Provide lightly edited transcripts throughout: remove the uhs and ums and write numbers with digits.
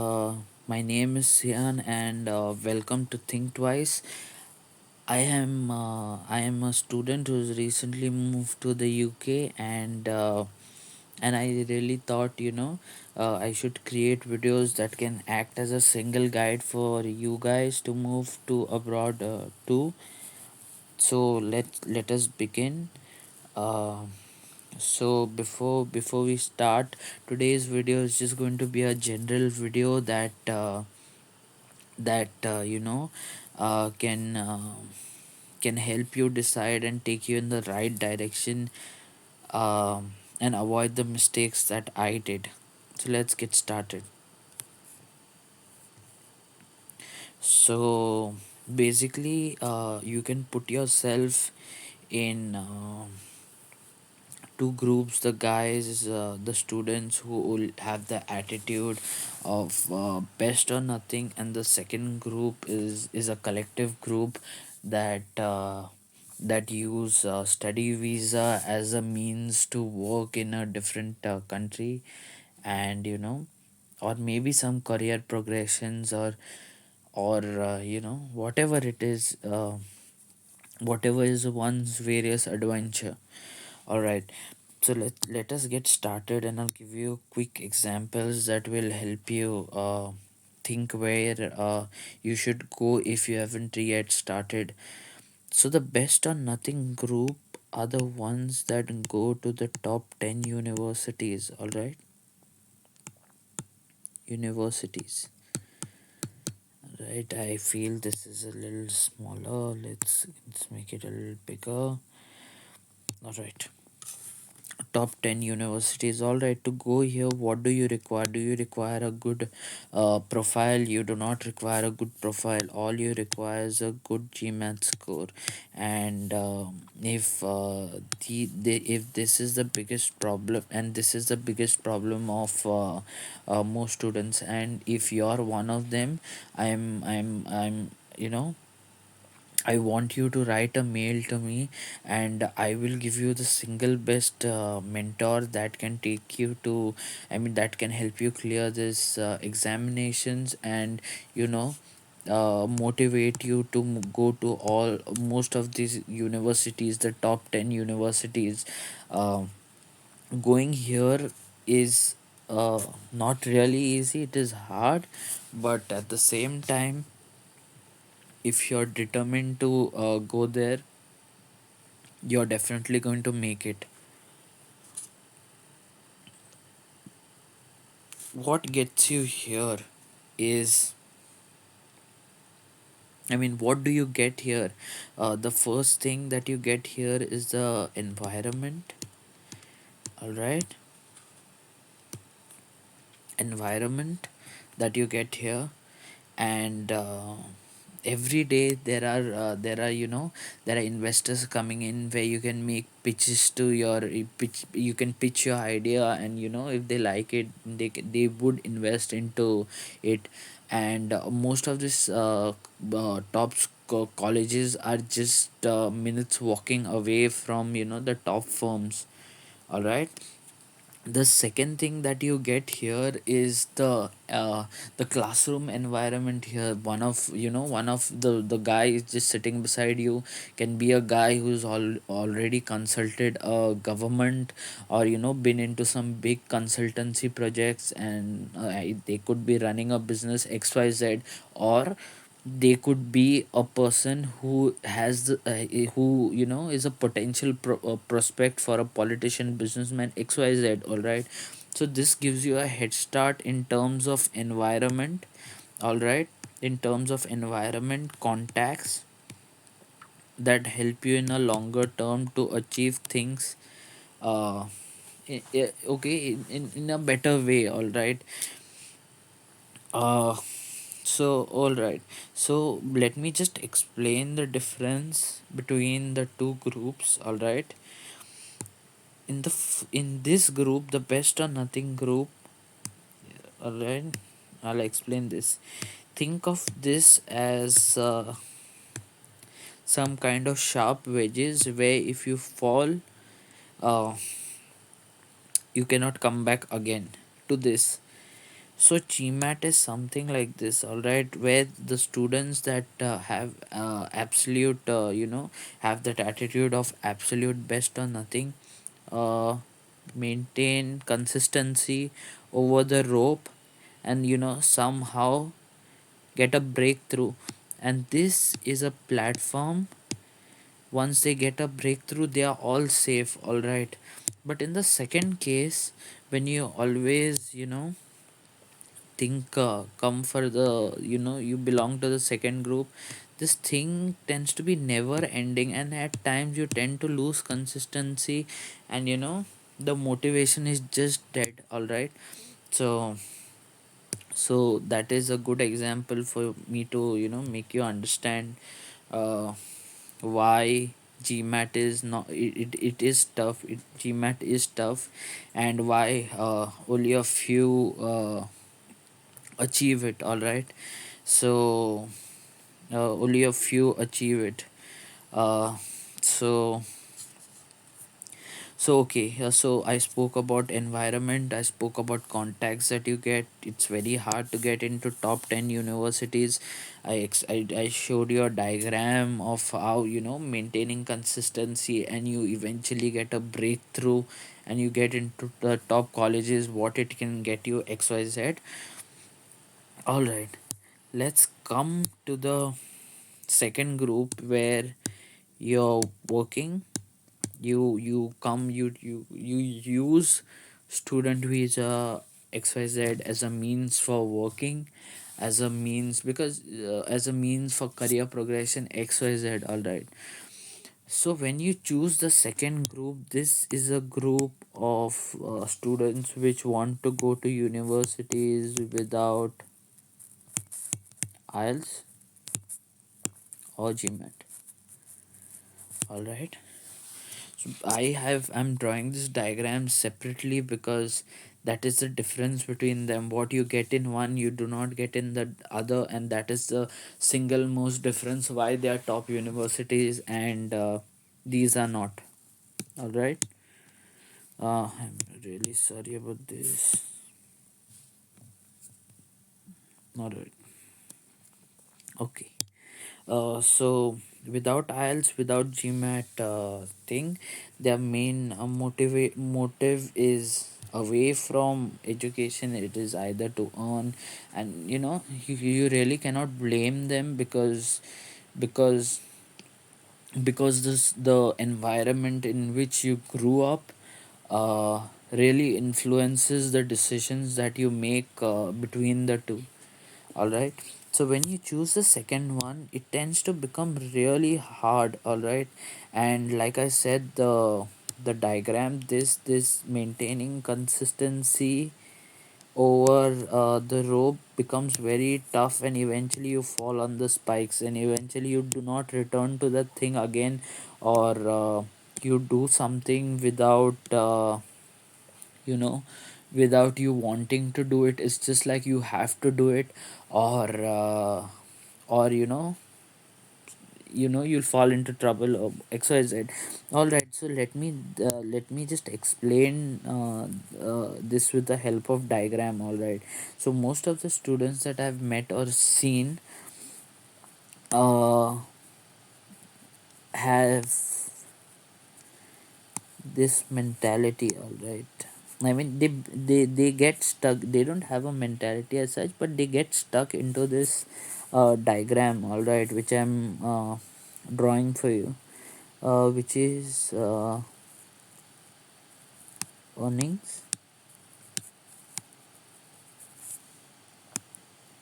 Uh, my name is Sian, and welcome to Think Twice. I am a student who's recently moved to the UK, and I really thought I should create videos that can act as a single guide for you guys to move to abroad too. So let us begin. Uh, before we start, today's video is just going to be a general video that can help you decide and take you in the right direction, and avoid the mistakes that I did. So let's get started. So basically, you can put yourself in two groups: the guys, the students who will have the attitude of best or nothing, and the second group is a collective group that use study visa as a means to work in a different country, and or maybe some career progressions, or whatever it is, whatever is one's various adventure. All right, so let us get started, and I'll give you quick examples that will help you think where you should go if you haven't yet started. So the best or nothing group are the ones that go to the top 10 universities. All right, universities. Right, I feel this is a little smaller. Let's make it a little bigger. All right, top 10 universities. All right, to go here, what do you require? Do you require a good profile? You do not require a good profile. All you require is a good GMAT score. And if this is the biggest problem, and this is the biggest problem of most students, and if you're one of them, I'm I want you to write a mail to me, and I will give you the single best mentor that can take you to, I mean, that can help you clear this examinations, and you know, motivate you to go to all most of these universities, the top 10 universities. Uh, Going here is not really easy, it is hard, but at the same time, if you're determined to go there, you're definitely going to make it. What gets you here is, I mean, what do you get here? The first thing that you get here is the environment. All right, environment that you get here, and every day there are investors coming in where you can make pitches to you can pitch your idea, and if they like it, they would invest into it. And most of these colleges are just minutes walking away from the top firms. All right, the second thing that you get here is the classroom environment here. One of the guy is just sitting beside you can be a guy who's already consulted a government, or been into some big consultancy projects, and they could be running a business XYZ, or they could be a person who who is a potential prospect for a politician, businessman, XYZ. All right, so this gives you a head start in terms of environment. All right, in terms of environment, contacts that help you in a longer term to achieve things, uh okay, in a better way. All right, uh all right. So let me just explain the difference between the two groups. All right. In this group, the best or nothing group. All right. I'll explain this. Think of this as some kind of sharp wedges where if you fall, uh, you cannot come back again to this. So GMAT is something like this, all right, where the students that have absolute, have that attitude of absolute best or nothing, uh, maintain consistency over the rope, and somehow get a breakthrough. And this is a platform. Once they get a breakthrough, they are all safe, all right. But in the second case, when you always think come for the, you belong to the second group, this thing tends to be never ending, and at times you tend to lose consistency, and the motivation is just dead, all right. So so that is a good example for me to make you understand uh, why GMAT is not, it is tough, GMAT is tough, and why only a few achieve it, all right. So only a few achieve it. uh, so okay, so I spoke about environment, I spoke about contacts that you get. It's very hard to get into top 10 universities. I showed you a diagram of how maintaining consistency, and you eventually get a breakthrough, and you get into the top colleges, what it can get you, XYZ. All right, let's come to the second group where you're working. You use student visa, XYZ, as a means for working, as a means, because as a means for career progression, XYZ, all right. So when you choose the second group, this is a group of students which want to go to universities without IELTS or GMAT, all right. So I'm drawing this diagram separately because that is the difference between them. What you get in one, you do not get in the other, and that is the single most difference why they are top universities, and these are not. All right. I'm really sorry about this. All right. Okay. So without IELTS, without GMAT thing, their main motive is away from education. It is either to earn, and you really cannot blame them, because this the environment in which you grew up really influences the decisions that you make between the two, all right. So when you choose the second one, it tends to become really hard, all right. And like I said, the diagram, this maintaining consistency over the rope becomes very tough, and eventually you fall on the spikes, and eventually you do not return to that thing again, or you do something without you know without you wanting to do it. It's just like you have to do it, or or you'll fall into trouble, or XYZ. All right, so let me just explain this with the help of diagram, all right. So most of the students that I've met or seen uh, have this mentality, all right. I mean, they get stuck. They don't have a mentality as such, but they get stuck into this diagram, all right, which I'm drawing for you, which is earnings,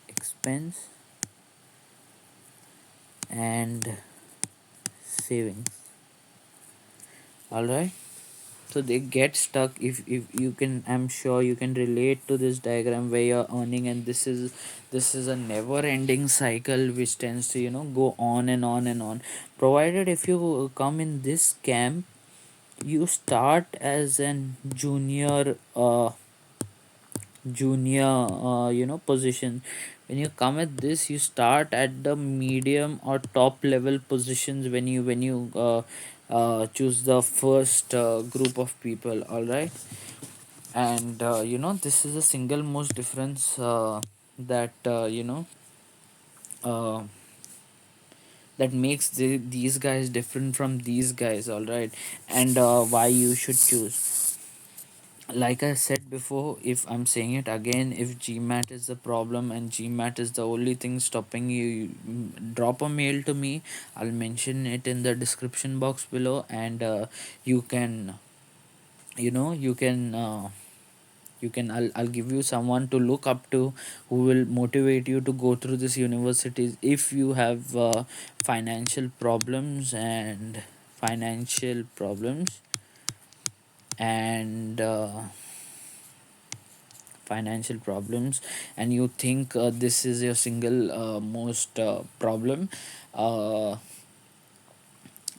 expense, and savings, all right. So they get stuck. If you can, I'm sure you can relate to this diagram where you're earning, and this is a never ending cycle which tends to go on and on and on. Provided if you come in this camp, you start as an junior position. When you come at this, you start at the medium or top level positions when you choose the first group of people, all right. And this is the single most difference that uh, that makes these guys different from these guys, all right. And why you should choose, like I said before, if I'm saying it again, if GMAT is the problem and GMAT is the only thing stopping you, drop a mail to me. I'll mention it in the description box below, and you can you know you can I'll give you someone to look up to, who will motivate you to go through this universities if you have financial problems and financial problems and financial problems, and you think this is your single most problem. uh,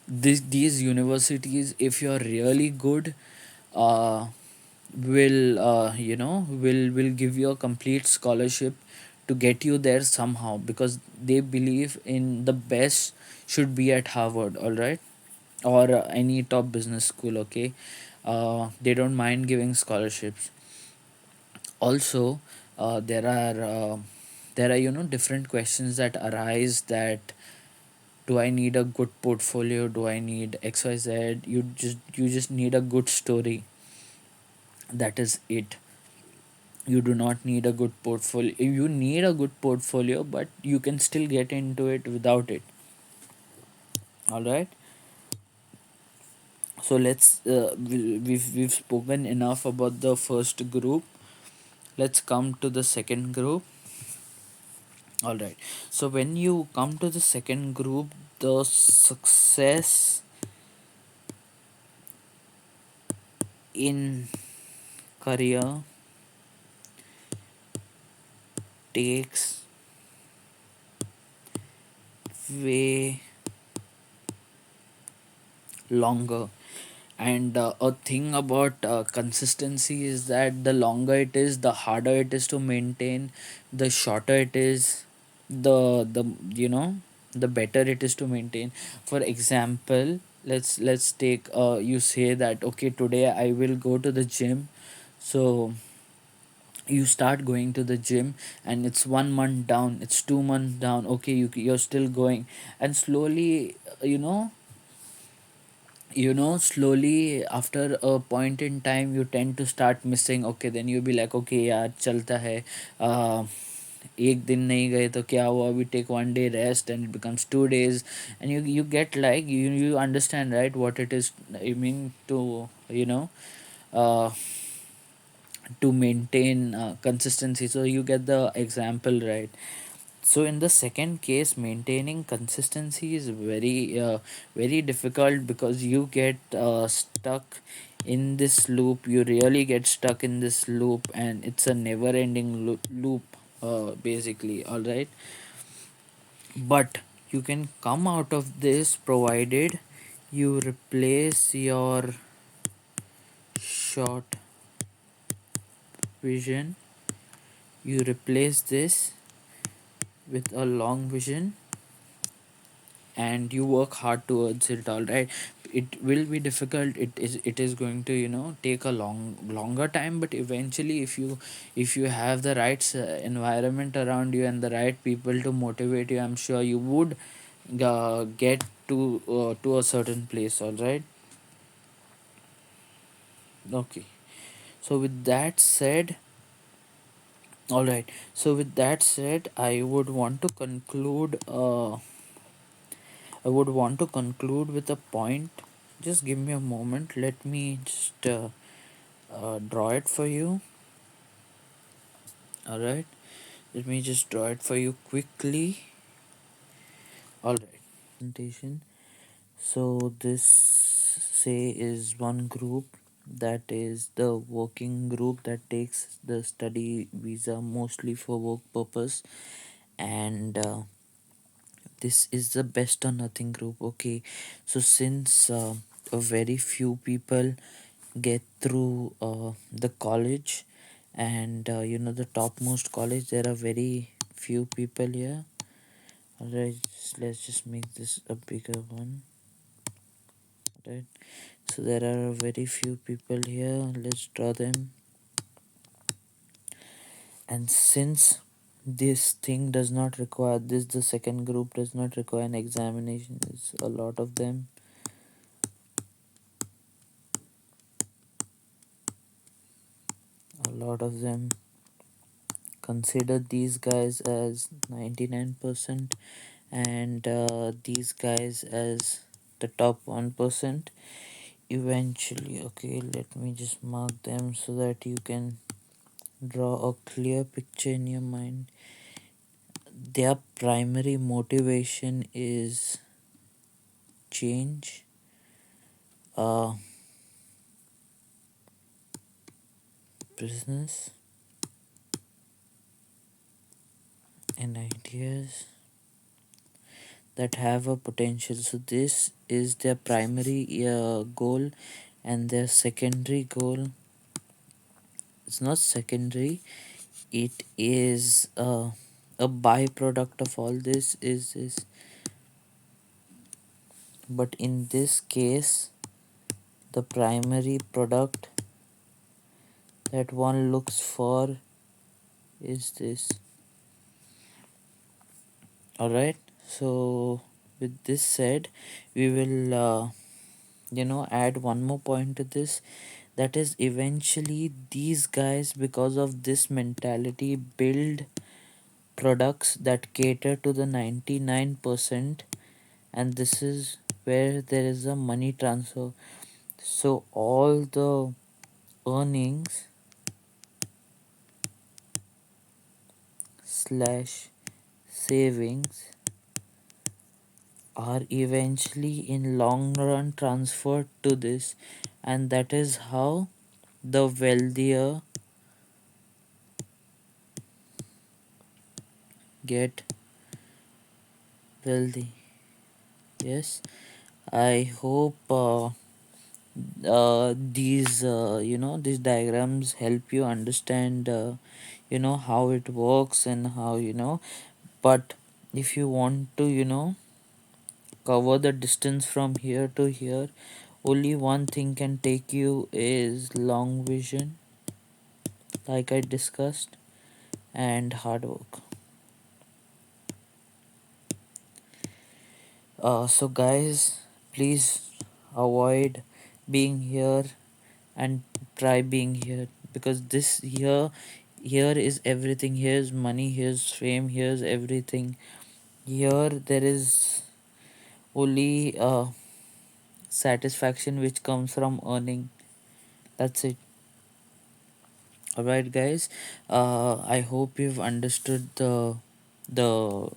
these universities, if you're really good, uh, will give you a complete scholarship to get you there somehow, because they believe in the best should be at Harvard, all right, or any top business school, okay. They don't mind giving scholarships. Also, there are different questions that arise, that do I need a good portfolio, do I need XYZ. You just need a good story, that is it. You do not need a good portfolio. You need a good portfolio, but you can still get into it without it, all right. So we've spoken enough about the first group. Let's come to the second group. All right. So when you come to the second group, the success in career takes way longer. And a thing about consistency is that the longer it is, the harder it is to maintain. The shorter it is, the you know the better it is to maintain. For example, let's take, you say that okay, today I will go to the gym. So you start going to the gym, and it's 1 month down, it's 2 months down, okay, you're still going. And slowly, slowly after a point in time, you tend to start missing. Okay, then you'll be like, okay यार चलता है, uh, एक दिन नहीं गए तो क्या हुआ, we take 1 day rest and it becomes 2 days. And you get like, you understand, right, what it is, I mean, to uh, to maintain consistency. So you get the example, right. So in the second case, maintaining consistency is very difficult, because you get stuck in this loop. You really get stuck in this loop, and it's a never ending loop, basically, all right. But you can come out of this, provided you replace your short vision, you replace this with a long vision, and you work hard towards it, all right. It will be difficult, it is going to take a longer time, but eventually, if you have the right environment around you and the right people to motivate you, I'm sure you would get to a certain place, all right. Okay, so with that said, all right, so with that said, I would want to conclude with a point. Just give me a moment. Let me just draw it for you. All right. Let me just draw it for you quickly. All right. Presentation. So this, say, is one group, that is the working group that takes the study visa mostly for work purpose, and this is the best or nothing group, okay. So since a very few people get through the college, and the topmost college, there are very few people here, alright. Let's just make this a bigger one, right. So there are very few people here, let's draw them. And since this thing does not require this, the second group does not require an examination. It's a lot of them. A lot of them consider these guys as 99% and these guys as the top 1% eventually. Okay, let me just mark them so that you can draw a clear picture in your mind. Their primary motivation is change, uh, business, and ideas that have a potential. So this is their primary goal, and their secondary goal, it's not secondary, it is a byproduct of all this is this. But in this case, the primary product that one looks for is this. All right, so with this said, we will add one more point to this. That is, eventually these guys, because of this mentality, build products that cater to the 99%, and this is where there is a money transfer. So all the earnings slash savings are eventually in long run transferred to this, and that is how the wealthier get wealthy. Yes, I hope these diagrams help you understand how it works and how but if you want to cover the distance from here to here, only one thing can take you is long vision, like I discussed, and hard work. So guys, please avoid being here and try being here, because this here is everything. Here's money, here's fame, here's everything. Here there is only satisfaction which comes from earning. That's it. All right, guys. I hope you've understood the the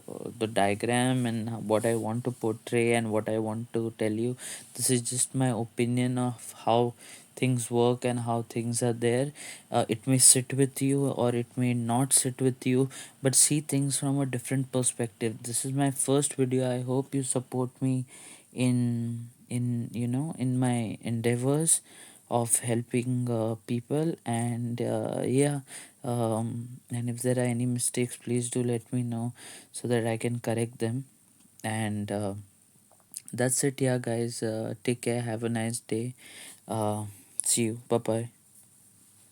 diagram and what I want to portray and what I want to tell you. This is just my opinion of how things work and how things are there. It may sit with you or it may not sit with you, but see things from a different perspective. This is my first video. I hope you support me in my endeavors of helping people. And and if there are any mistakes, please do let me know so that I can correct them. And that's it. Yeah, guys, take care, have a nice day. uh, See you, bye bye.